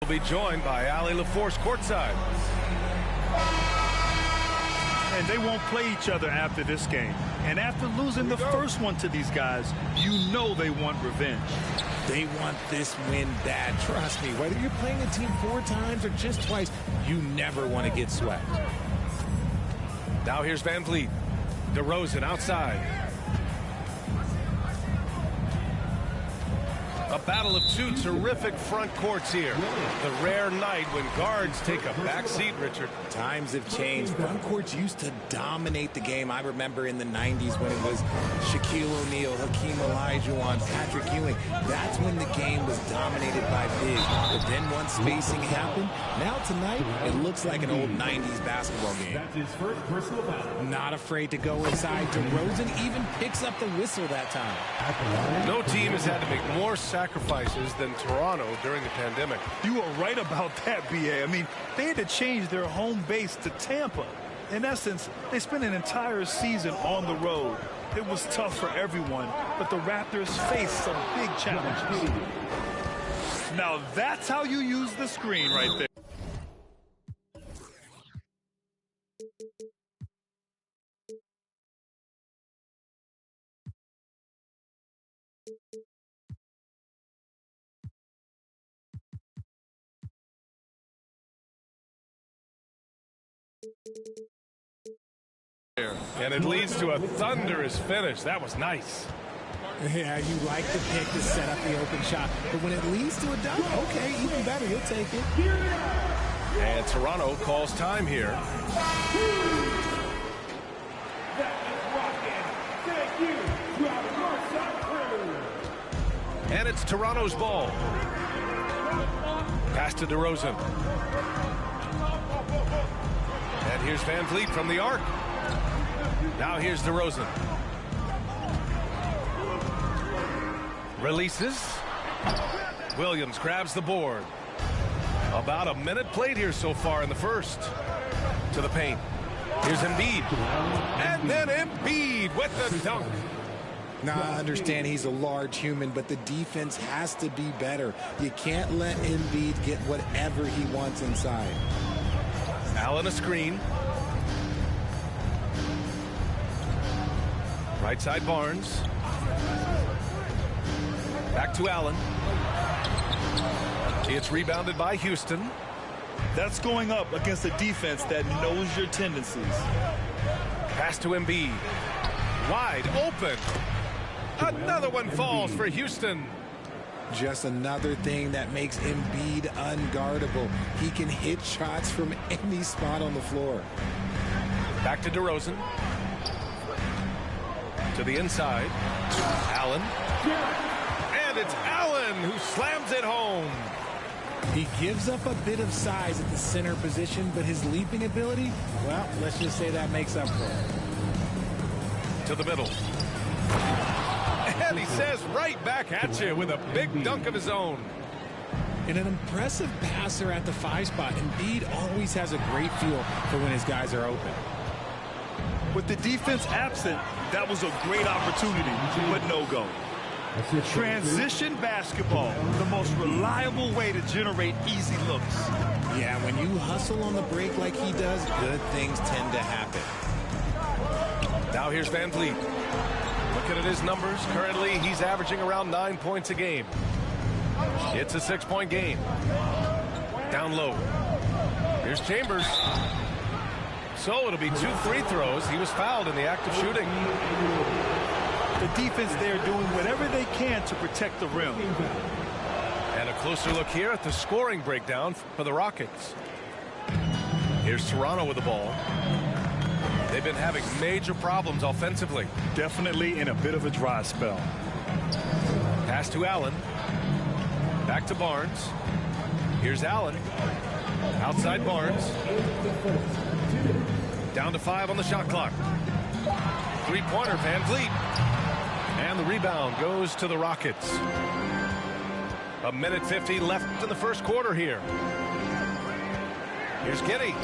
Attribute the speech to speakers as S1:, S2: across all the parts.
S1: Will be joined by Ali LaForce courtside.
S2: And they won't play each other after this game. And after losing the first one to these guys, you know they want revenge.
S3: They want this win bad. Trust me, whether you're playing a team 4 times or just twice, you never want to get swept.
S1: Now here's Van Vliet. DeRozan outside. A battle of 2 terrific front courts here. The rare night when guards take a back seat, Richard.
S3: Times have changed. Front courts used to dominate the game. I remember in the 90s when it was Shaquille O'Neal, Hakeem Olajuwon, Patrick Ewing. That's when the game was dominated by bigs. But then once spacing happened, now tonight it looks like an old 90s basketball game.
S4: That's his first personal foul.
S3: Not afraid to go inside. DeRozan even picks up the whistle that time.
S1: No team has had to make more sacrifices than Toronto during the pandemic.
S2: You are right about that, B.A. I mean, they had to change their home base to Tampa. In essence, they spent an entire season on the road. It was tough for everyone, but the Raptors faced some big challenges. Now that's how you use the screen right there.
S1: And it leads to a thunderous finish. That was nice.
S3: Yeah, you like the pick to set up the open shot. But when it leads to a dunk, okay, even better, you'll take it.
S1: And Toronto calls time here. And it's Toronto's ball. Pass to DeRozan. And here's Van Vliet from the arc. Now here's DeRozan. Releases. Williams grabs the board. About a minute played here so far in the first. To the paint. Here's Embiid. And then Embiid with the dunk.
S3: Now, I understand he's a large human, but the defense has to be better. You can't let Embiid get whatever he wants inside.
S1: Allen a screen. Right side Barnes. Back to Allen. It's rebounded by Houston.
S2: That's going up against a defense that knows your tendencies.
S1: Pass to Embiid. Wide open. Another one falls for Houston.
S3: Just another thing that makes Embiid unguardable. He can hit shots from any spot on the floor.
S1: Back to DeRozan. To the inside. Allen. And it's Allen who slams it home.
S3: He gives up a bit of size at the center position, but his leaping ability, well, let's just say that makes up for it.
S1: To the middle. And he says right back at you with a big dunk of his own.
S3: And an impressive passer at the 5 spot. Embiid always has a great feel for when his guys are open.
S2: With the defense absent, that was a great opportunity, but no go. Transition basketball, the most reliable way to generate easy looks.
S3: Yeah, when you hustle on the break like he does, good things tend to happen.
S1: Now here's Van Vliet. Looking at his numbers, currently he's averaging around 9 points a game. It's a 6-point game. Down low. Here's Chambers. So it'll be 2 free throws. He was fouled in the act of shooting.
S2: The defense there doing whatever they can to protect the rim.
S1: And a closer look here at the scoring breakdown for the Rockets. Here's Toronto with the ball. They've been having major problems offensively.
S2: Definitely in a bit of a dry spell.
S1: Pass to Allen. Back to Barnes. Here's Allen. Outside Barnes. Down to 5 on the shot clock. Three-pointer, Van Vliet. And the rebound goes to the Rockets. A minute 50 left in the first quarter here. Here's Giddey.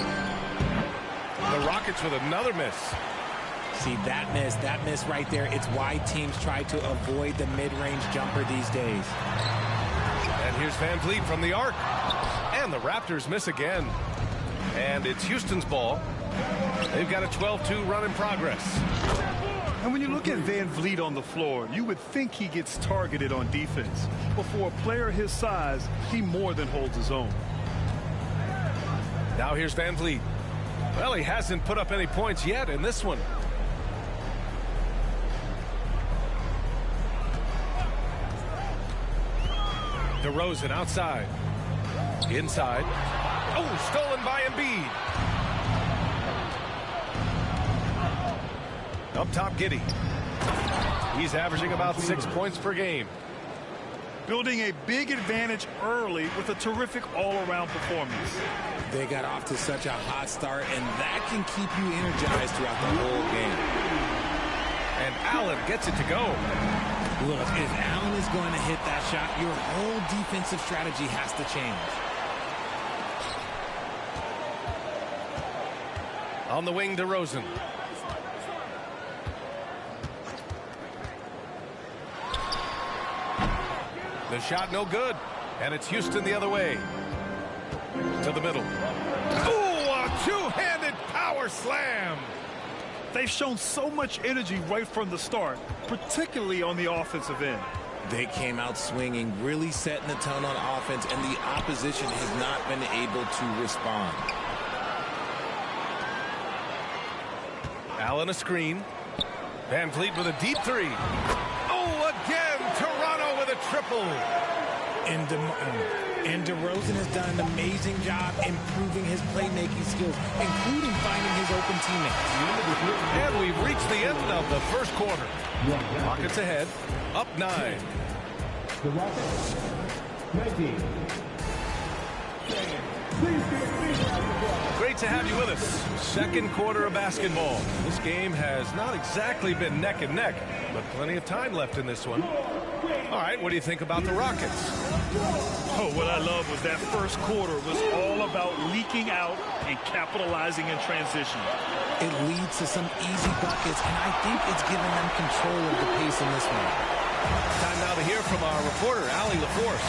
S1: The Rockets with another miss.
S3: See, that miss right there, it's why teams try to avoid the mid-range jumper these days.
S1: And here's Van Vliet from the arc. And the Raptors miss again. And it's Houston's ball. They've got a 12-2 run in progress.
S2: And when you look at Van Vliet on the floor, you would think he gets targeted on defense. But for a player his size, he more than holds his own.
S1: Now here's Van Vliet. Well, he hasn't put up any points yet in this one. DeRozan outside. Inside. Oh, stolen by Embiid. Up top, Giddey. He's averaging about 6 points per game.
S2: Building a big advantage early with a terrific all-around performance.
S3: They got off to such a hot start, and that can keep you energized throughout the whole game.
S1: And Allen gets it to go.
S3: Look, if Allen is going to hit that shot, your whole defensive strategy has to change.
S1: On the wing, DeRozan. The shot no good. And it's Houston the other way. To the middle. Ooh, a two-handed power slam.
S2: They've shown so much energy right from the start, particularly on the offensive end.
S3: They came out swinging, really setting the tone on offense, and the opposition has not been able to respond.
S1: Allen a screen. Van Vliet with a deep three. Oh, again, Toronto with a triple.
S3: And DeRozan has done an amazing job improving his playmaking skills, including finding his open teammates.
S1: And we've reached the end of the first quarter. Rockets ahead, up 9.
S4: The Rockets, 19.
S1: Great to have you with us. Second quarter of basketball. This game has not exactly been neck and neck, but plenty of time left in this one. All right, what do you think about the Rockets?
S2: Oh, what I love was that first quarter was all about leaking out and capitalizing in transition.
S3: It leads to some easy buckets, and I think it's given them control of the pace in this one.
S1: Time now to hear from our reporter, Allie LaForce.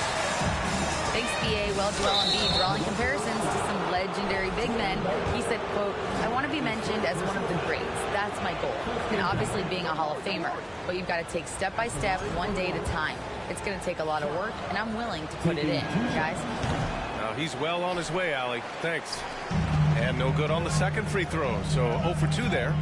S5: Thanks, BA. Well, Joel Embiid drawing comparisons to some legendary big men. He said, quote, I want to be mentioned as one of the greats. That's my goal. And obviously being a Hall of Famer. But you've got to take step by step, one day at a time. It's going to take a lot of work, and I'm willing to put it in, guys.
S1: Now he's well on his way, Allie. Thanks. And no good on the second free throw. So 0 for 2 there.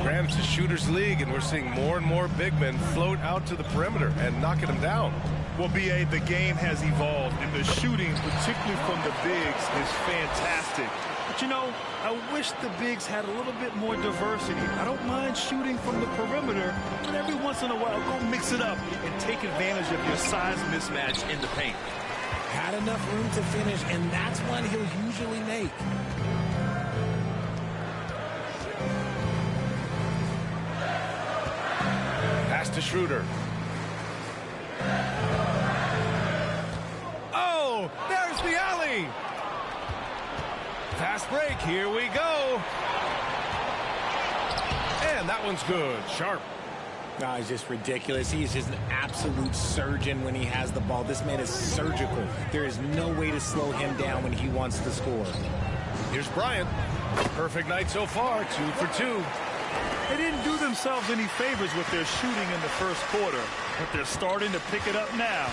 S1: Grant, it's a shooter's league, and we're seeing more and more big men float out to the perimeter and knocking them down.
S2: Well, BA, the game has evolved, and the shooting, particularly from the bigs, is fantastic. But, you know, I wish the bigs had a little bit more diversity. I don't mind shooting from the perimeter, but every once in a while, go mix it up and take advantage of your size mismatch in the paint.
S3: Had enough room to finish, and that's one he'll usually make.
S1: Pass to Schroeder. Oh, there's the alley. Fast break. Here we go. And that one's good. Sharp.
S3: No, it's just ridiculous. He's just an absolute surgeon when he has the ball. This man is surgical. There is no way to slow him down when he wants to score.
S1: Here's Bryant. Perfect night so far. 2 for 2.
S2: They didn't do themselves any favors with their shooting in the first quarter, but they're starting to pick it up now.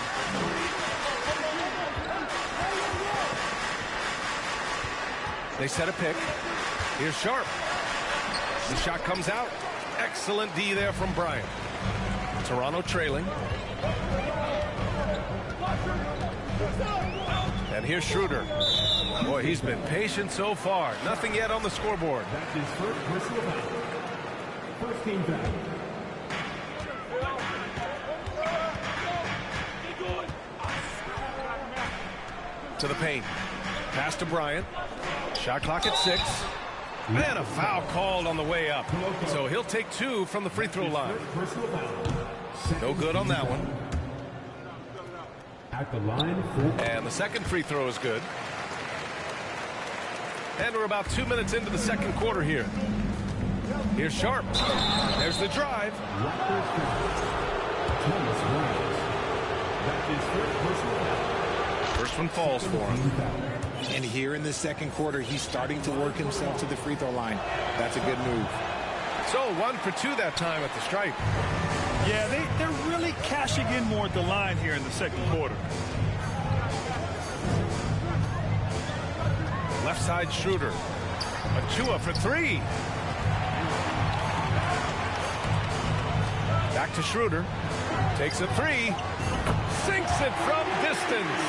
S1: They set a pick. Here's Sharp. The shot comes out. Excellent D there from Bryant. Toronto trailing. And here's Schroeder. Boy, he's been patient so far. Nothing yet on the scoreboard.
S4: That's his first personal foul. First team foul.
S1: To the paint. Pass to Bryant. Shot clock at 6. And a foul called on the way up. So he'll take 2 from the free throw line.
S4: Personal foul.
S1: No good on that one.
S4: At the line for...
S1: And the second free throw is good. And we're about 2 minutes into the second quarter here. Here's Sharp. There's the drive.
S4: Raptors foul. Thomas Williams. That's his first personal foul.
S1: First one falls for him.
S3: And here in the second quarter, he's starting to work himself to the free throw line. That's a good move.
S1: So 1 for 2 that time at the stripe.
S2: Yeah, they're really cashing in more at the line here in the second quarter.
S1: Left side Schroeder. Achua for 3. Back to Schroeder. Takes a 3. Sinks it from distance.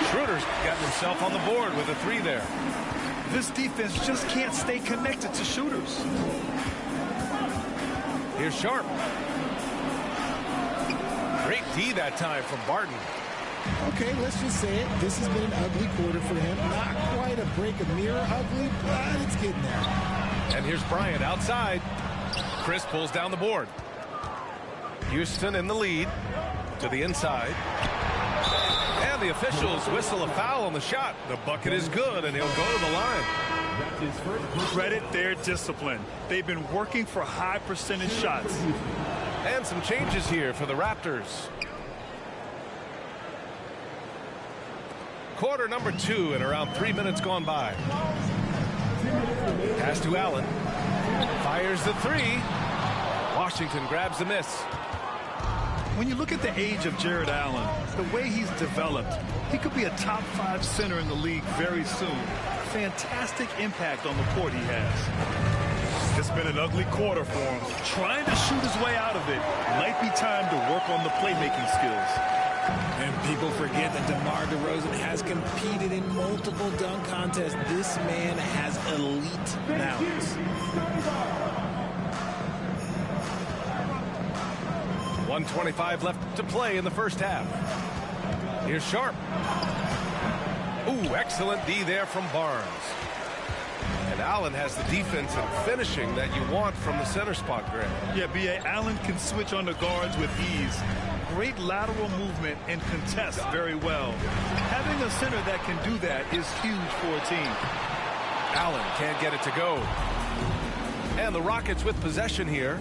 S1: Schroeder's gotten himself on the board with a 3 there.
S2: This defense just can't stay connected to shooters.
S1: Here's Sharp. Great D that time from Barton.
S3: Okay, let's just say it. This has been an ugly quarter for him. Not quite a break of mirror ugly, but it's getting there.
S1: And here's Bryant outside. Chris pulls down the board. Houston in the lead to the inside. And the officials whistle a foul on the shot. The bucket is good, and he'll go to the line.
S2: Credit their discipline. They've been working for high percentage shots.
S1: And some changes here for the Raptors. Quarter number 2 and around 3 minutes gone by. Pass to Allen. Fires the 3. Washington grabs the miss.
S2: When you look at the age of Jared Allen, the way he's developed, he could be a top 5 center in the league very soon. Fantastic impact on the court he has. It's been an ugly quarter for him. Trying to shoot his way out of it. Might be time to work on the playmaking skills.
S3: And people forget that DeMar DeRozan has competed in multiple dunk contests. This man has elite balance.
S1: 1:25 left to play in the first half. Here's Sharp. Ooh, excellent D there from Barnes. And Allen has the defense and finishing that you want from the center spot, Greg.
S2: Yeah, B.A. Allen can switch on the guards with ease. Great lateral movement and contests very well. Having a center that can do that is huge for a team.
S1: Allen can't get it to go. And the Rockets with possession here.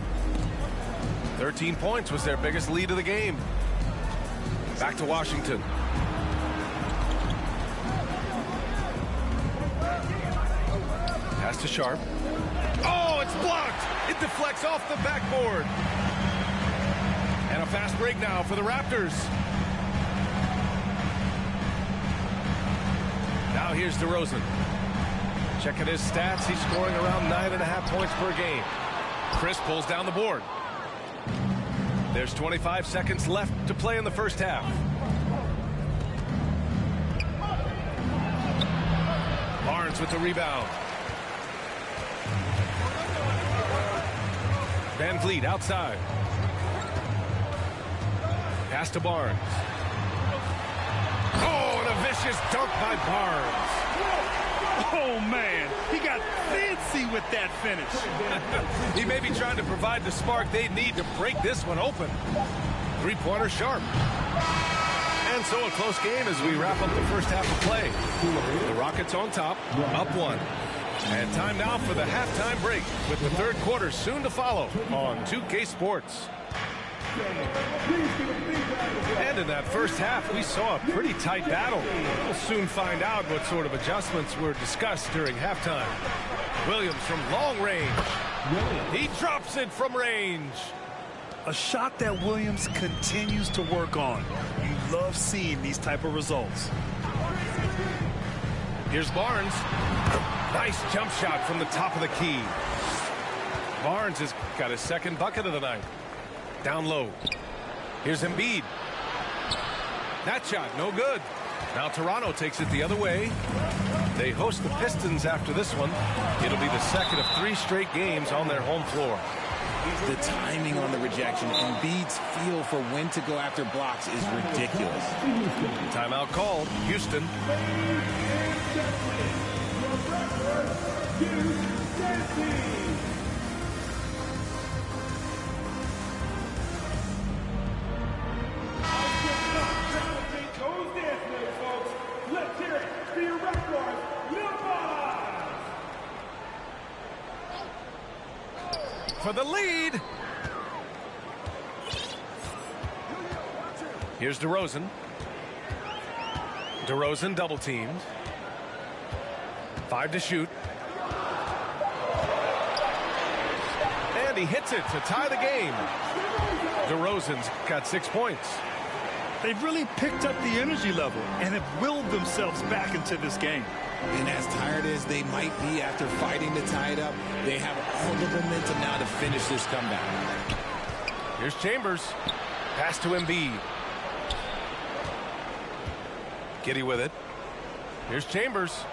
S1: 13 points was their biggest lead of the game. Back to Washington. Pass to Sharp. Oh, it's blocked. It deflects off the backboard. And a fast break now for the Raptors. Now here's DeRozan. Checking his stats. He's scoring around 9.5 points per game. Chris pulls down the board. There's 25 seconds left to play in the first half. Barnes with the rebound. Van Vliet outside. Pass to Barnes. Oh, and a vicious dunk by Barnes.
S2: Oh, man. He got fancy with that finish.
S1: He may be trying to provide the spark they need to break this one open. Three-pointer Sharp. And so a close game as we wrap up the first half of play. The Rockets on top, up 1. And time now for the halftime break with the third quarter soon to follow on 2K Sports. And in that first half, we saw a pretty tight battle. We'll soon find out what sort of adjustments were discussed during halftime. Williams from long range. He drops it from range.
S2: A shot that Williams continues to work on. You love seeing these type of results.
S1: Here's Barnes. Nice jump shot from the top of the key. Barnes has got his second bucket of the night. Down low. Here's Embiid. That shot, no good. Now Toronto takes it the other way. They host the Pistons after this one. It'll be the second of 3 straight games on their home floor.
S3: The timing on the rejection, Embiid's feel for when to go after blocks is ridiculous.
S1: Timeout called. Houston. For the lead. Here's DeRozan. DeRozan double teamed. 5 to shoot. And he hits it to tie the game. DeRozan's got 6 points.
S2: They've really picked up the energy level and have willed themselves back into this game.
S3: And as tired as they might be after fighting to tie it up, they have all the momentum now to finish this comeback.
S1: Here's Chambers. Pass to Embiid. Giddy with it. Here's Chambers.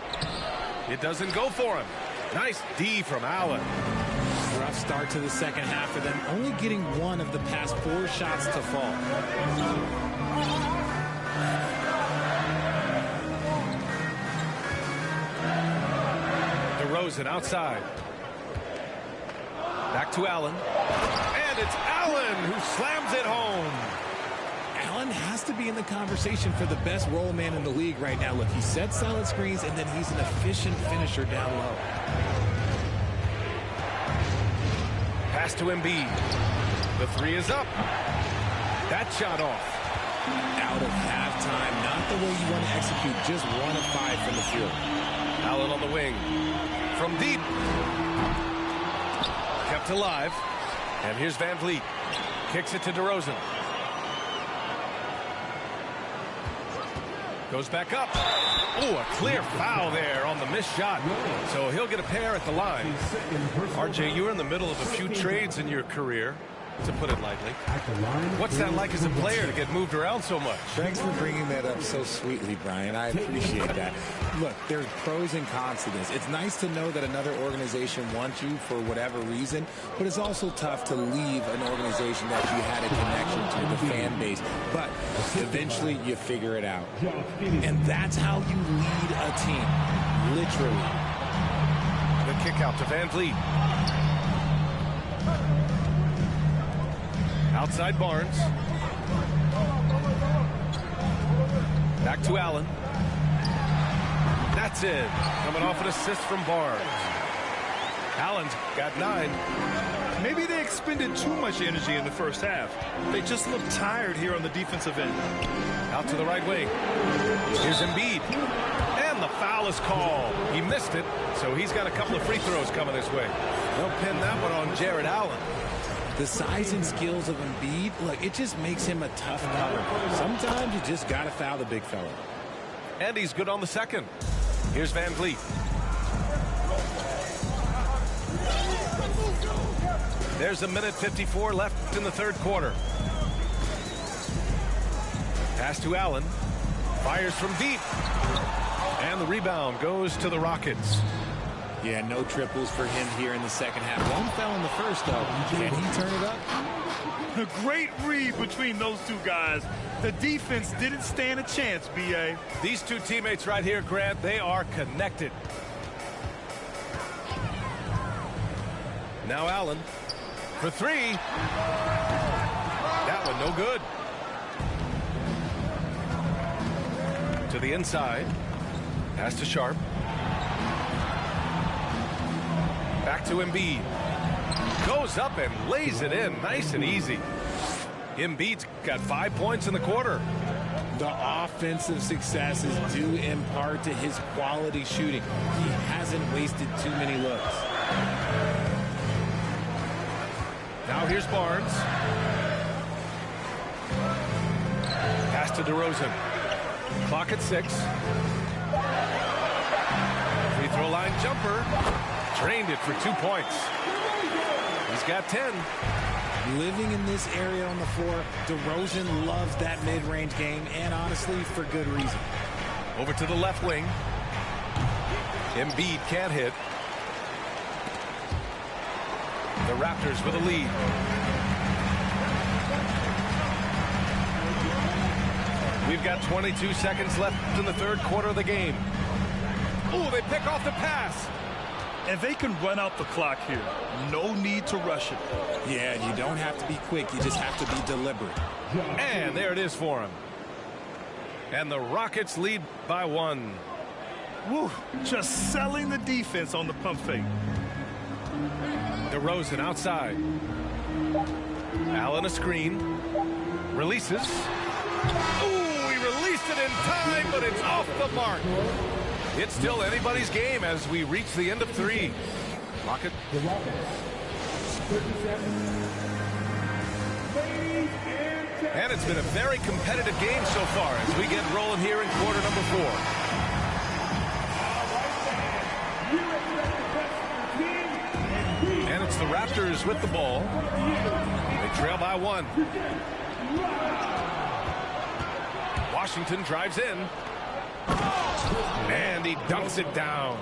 S1: It doesn't go for him. Nice D from Allen.
S3: Rough start to the second half for them, only getting one of the past 4 shots to fall.
S1: DeRozan outside. Back to Allen. And it's Allen who slams it home.
S3: Allen has to be in the conversation for the best roll man in the league right now. Look, he sets solid screens, and then he's an efficient finisher down low.
S1: Pass to Embiid. The 3 is up. That shot off.
S3: Out of halftime. Not the way you want to execute. Just 1 of 5 from the field.
S1: Allen on the wing. From deep. Kept alive. And here's Van Vliet. Kicks it to DeRozan. Goes back up. Oh, a clear foul there on the missed shot. So he'll get a pair at the line. RJ, you were in the middle of a few trades in your career, to put it lightly. What's that like as a player to get moved around so much?
S3: Thanks for bringing that up so sweetly, Brian. I appreciate that. Look, there's pros and cons to this. It's nice to know that another organization wants you for whatever reason, but it's also tough to leave an organization that you had a connection to, the fan base. But eventually you figure it out. And that's how you lead a team, literally.
S1: The kick out to Van Vliet. Outside Barnes. Back to Allen. That's it. Coming off an assist from Barnes. Allen's got 9.
S2: Maybe they expended too much energy in the first half. They just look tired here on the defensive end.
S1: Out to the right wing. Here's Embiid. And the foul is called. He missed it, so he's got a couple of free throws coming his way. They'll pin that one on Jared Allen.
S3: The size and skills of Embiid, look, it just makes him a tough cover. Sometimes you just got to foul the big fella.
S1: And he's good on the second. Here's Van Vliet. There's 1:54 left in the third quarter. Pass to Allen. Fires from deep. And the rebound goes to the Rockets.
S3: Yeah, no triples for him here in the second half. One fell in the first, though. Can he turn it up?
S2: A great read between those two guys. The defense didn't stand a chance, B.A.
S1: These two teammates right here, Grant, they are connected. Now Allen for 3. That one no good. To the inside. Pass to Sharp. Back to Embiid. Goes up and lays it in nice and easy. Embiid's got 5 points in the quarter.
S3: The offensive success is due in part to his quality shooting. He hasn't wasted too many looks.
S1: Now here's Barnes. Pass to DeRozan. Clock at 6. Free throw line jumper. Drained it for 2 points. He's got 10.
S3: Living in this area on the floor, DeRozan loves that mid-range game, and honestly, for good reason.
S1: Over to the left wing. Embiid can't hit. The Raptors with a lead. We've got 22 seconds left in the third quarter of the game. Oh, they pick off the pass.
S2: And they can run out the clock here. No need to rush it.
S3: Yeah, you don't have to be quick. You just have to be deliberate.
S1: And there it is for him. And the Rockets lead by 1.
S2: Woo, just selling the defense on the pump fake.
S1: DeRozan outside. Allen a screen. Releases. Ooh, he released it in time, but it's off the mark. It's still anybody's game as we reach the end of 3. Rocket.
S4: The Rockets. 37.
S1: And it's been a very competitive game so far as we get rolling here in quarter number 4. And it's the Raptors with the ball. They trail by 1. Washington drives in. And he dunks it down.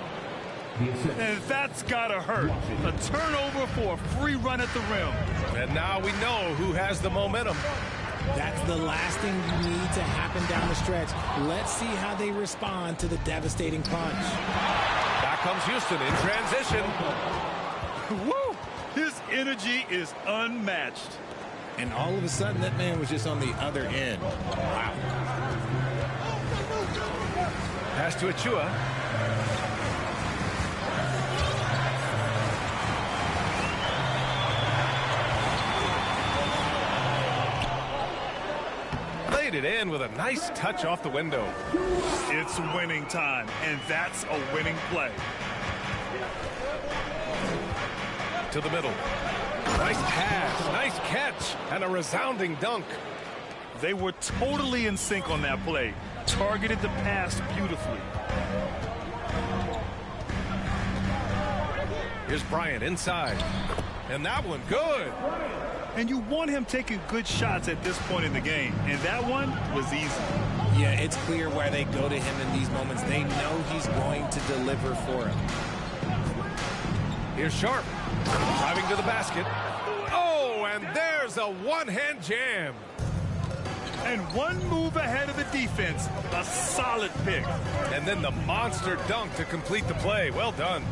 S2: And that's gotta hurt. A turnover for a free run at the rim.
S1: And now we know who has the momentum.
S3: That's the last thing you need to happen down the stretch. Let's see how they respond to the devastating punch.
S1: Back comes Houston in transition.
S2: Woo! His energy is unmatched.
S3: And all of a sudden, that man was just on the other end. Wow.
S1: Pass to Achua. Laid it in with a nice touch off the window.
S2: It's winning time, and that's a winning play.
S1: To the middle. Nice pass, nice catch, and a resounding dunk.
S2: They were totally in sync on that play. Targeted the pass beautifully.
S1: Here's Bryant inside. And that one, good.
S2: And you want him taking good shots at this point in the game. And that one was easy.
S3: Yeah, it's clear why they go to him in these moments. They know he's going to deliver for him.
S1: Here's Sharp. Driving to the basket. Oh, and there's a one-hand jam.
S2: And one move ahead of the defense. A solid pick.
S1: And then the monster dunk to complete the play. Well done.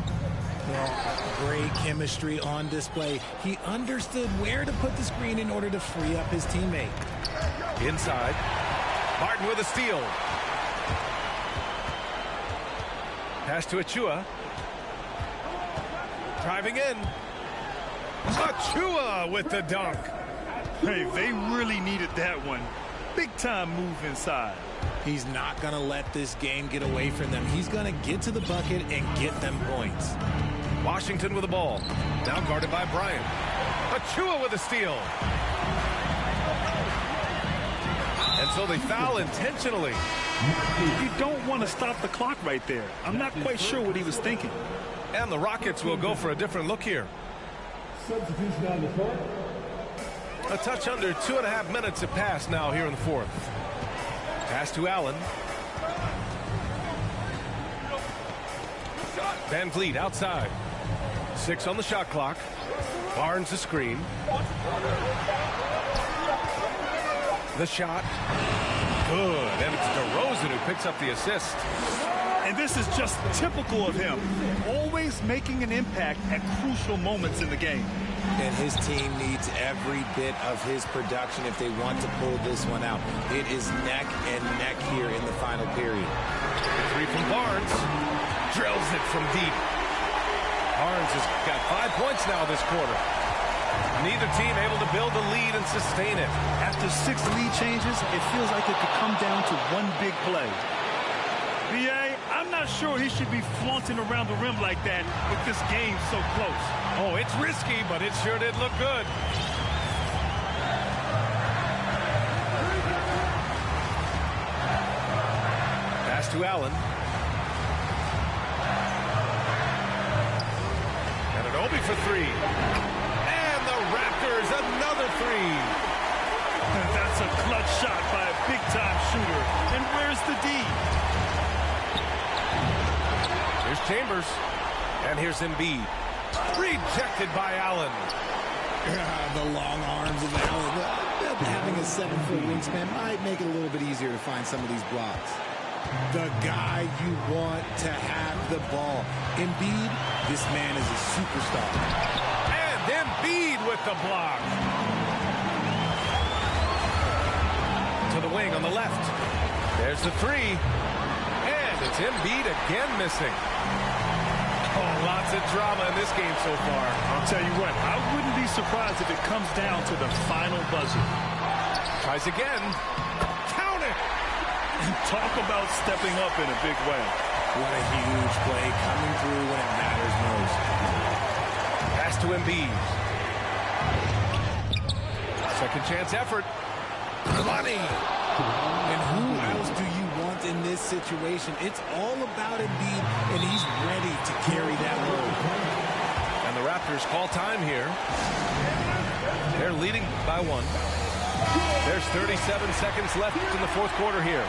S3: Well, great chemistry on display. He understood where to put the screen in order to free up his teammate.
S1: Inside. Martin with a steal. Pass to Achua. Driving in. Achua with the dunk.
S2: Hey, they really needed that one. Big time move inside.
S3: He's not going to let this game get away from them. He's going to get to the bucket and get them points.
S1: Washington with the ball. Now guarded by Bryant. Achua with a steal. And so they foul intentionally.
S2: You don't want to stop the clock right there. I'm not quite sure what he was thinking.
S1: And the Rockets will go for a different look here.
S4: Substitution on the court.
S1: A touch under 2.5 minutes have passed now here in the 4th. Pass to Allen. Van Vliet outside. 6 on the shot clock. Barnes the screen. The shot. Good. And it's DeRozan who picks up the assist.
S2: And this is just typical of him. Always making an impact at crucial moments in the game.
S3: And his team needs every bit of his production if they want to pull this one out. It is neck and neck here in the final period.
S1: 3 from Barnes. Drills it from deep. Barnes has got 5 points now this quarter. Neither team able to build a lead and sustain it.
S2: After 6 lead changes, it feels like it could come down to one big play. B.A., I'm not sure he should be flaunting around the rim like that with this game so close.
S1: Oh, it's risky, but it sure did look good. Pass to Allen. And an Obi for 3. And the Raptors, another 3.
S2: And that's a clutch shot by a big-time shooter. And where's the D?
S1: Here's Chambers. And here's Embiid. Rejected by Allen.
S3: The long arms of Allen. Having a 7-foot wingspan might make it a little bit easier to find some of these blocks. The guy you want to have the ball. Embiid, this man is a superstar.
S1: And Embiid with the block. To the wing on the left. There's the 3. And it's Embiid again missing. Oh, lots of drama in this game so far.
S2: I'll tell you what, I wouldn't be surprised if it comes down to the final buzzer.
S1: Tries again. Count it!
S2: Talk about stepping up in a big way.
S3: What a huge play coming through when it matters most.
S1: Pass to Embiid. Second chance effort. Money.
S3: And who else do you want in this situation? It's all about Embiid, and he's ready to carry that load.
S1: And the Raptors call time here. They're leading by 1. There's 37 seconds left in the fourth quarter here.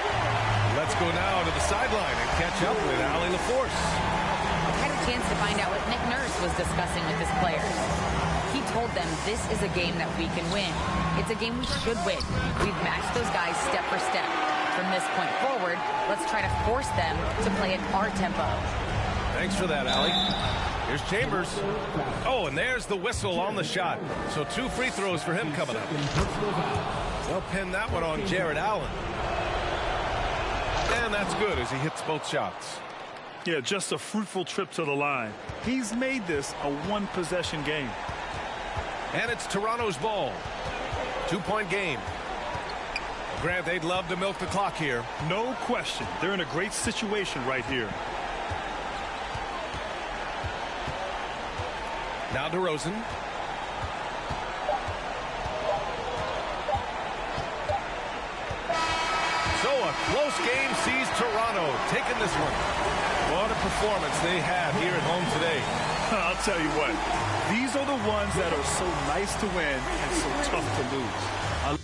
S1: Let's go now to the sideline and catch up with Allie LaForce.
S5: I had a chance to find out what Nick Nurse was discussing with his players. He told them this is a game that we can win. It's a game we should win. We've matched those guys step for step. From this point forward, let's try to force them to play at our tempo.
S1: Thanks for that, Allie. Here's Chambers. Oh, and there's the whistle on the shot. So 2 free throws for him coming up. They'll pin that one on Jared Allen. And that's good as he hits both shots.
S2: Yeah, just a fruitful trip to the line. He's made this a one-possession game.
S1: And it's Toronto's ball. 2-point game. Grant, they'd love to milk the clock here.
S2: No question. They're in a great situation right here.
S1: Now DeRozan. So a close game sees Toronto taking this one. What a performance they had here at home today.
S2: I'll tell you what. These are the ones that are so nice to win and so tough to lose.